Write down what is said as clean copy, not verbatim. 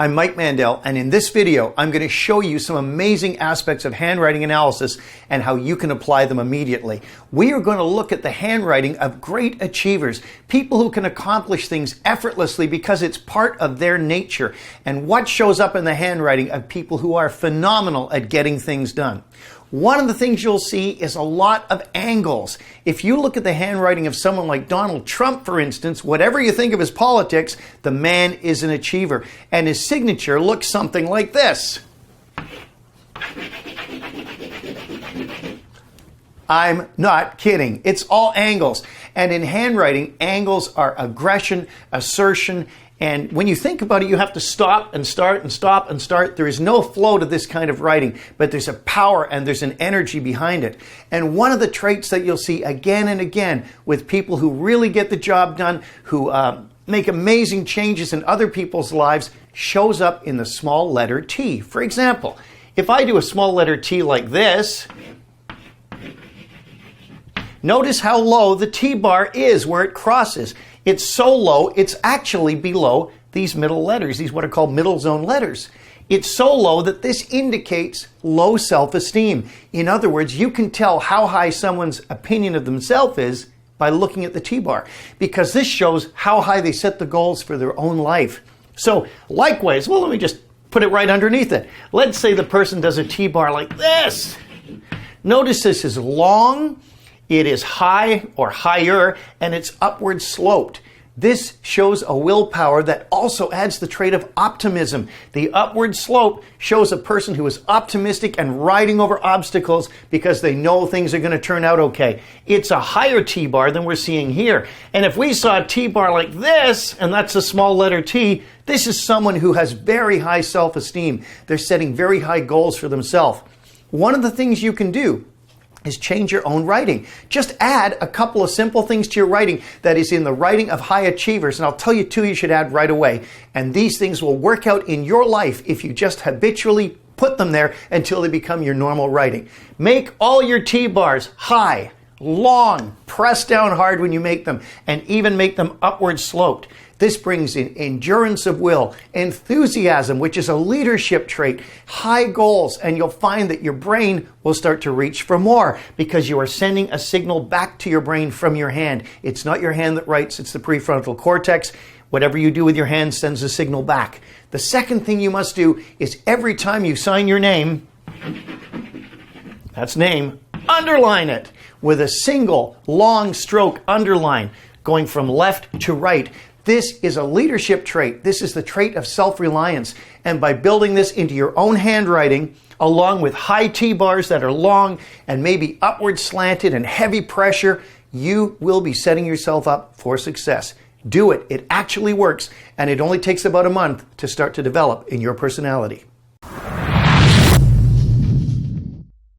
I'm Mike Mandel, and in this video, I'm going to show you some amazing aspects of handwriting analysis and how you can apply them immediately. We are going to look at the handwriting of great achievers, people who can accomplish things effortlessly because it's part of their nature, and what shows up in the handwriting of people who are phenomenal at getting things done. One of the things you'll see is a lot of angles. If you look at the handwriting of someone like Donald Trump, for instance, whatever you think of his politics, the man is an achiever. And his signature looks something like this. I'm not kidding. It's all angles. And in handwriting, angles are aggression, assertion, and when you think about it, you have to stop and start and stop and start. There is no flow to this kind of writing, but there's a power and there's an energy behind it. And one of the traits that you'll see again and again with people who really get the job done, who make amazing changes in other people's lives, shows up in the small letter T. For example, if I do a small letter T like this, notice how low the T bar is where it crosses. It's so low, it's actually below these middle letters, these what are called middle zone letters. It's so low that this indicates low self-esteem. In other words, you can tell how high someone's opinion of themselves is by looking at the T-bar, because this shows how high they set the goals for their own life. So likewise, well, let me just put it right underneath it. Let's say the person does a T-bar like this. Notice this is long, it is high or higher, and it's upward sloped. This shows a willpower that also adds the trait of optimism. The upward slope shows a person who is optimistic and riding over obstacles because they know things are going to turn out okay. It's a higher T-bar than we're seeing here. And if we saw a T-bar like this, and that's a small letter T, this is someone who has very high self-esteem. They're setting very high goals for themselves. One of the things you can do is change your own writing. Just add a couple of simple things to your writing that is in the writing of high achievers, and I'll tell you two you should add right away. And these things will work out in your life if you just habitually put them there until they become your normal writing. Make all your T-bars high, long, press down hard when you make them, and even make them upward sloped. This brings in endurance of will, enthusiasm, which is a leadership trait, high goals, and you'll find that your brain will start to reach for more because you are sending a signal back to your brain from your hand. It's not your hand that writes, it's the prefrontal cortex. Whatever you do with your hand sends a signal back. The second thing you must do is every time you sign your name, that's name, underline it with a single long stroke underline going from left to right. This is a leadership trait. This is the trait of self-reliance. And by building this into your own handwriting, along with high T-bars that are long and maybe upward slanted and heavy pressure, you will be setting yourself up for success. Do it. It actually works. And it only takes about a month to start to develop in your personality.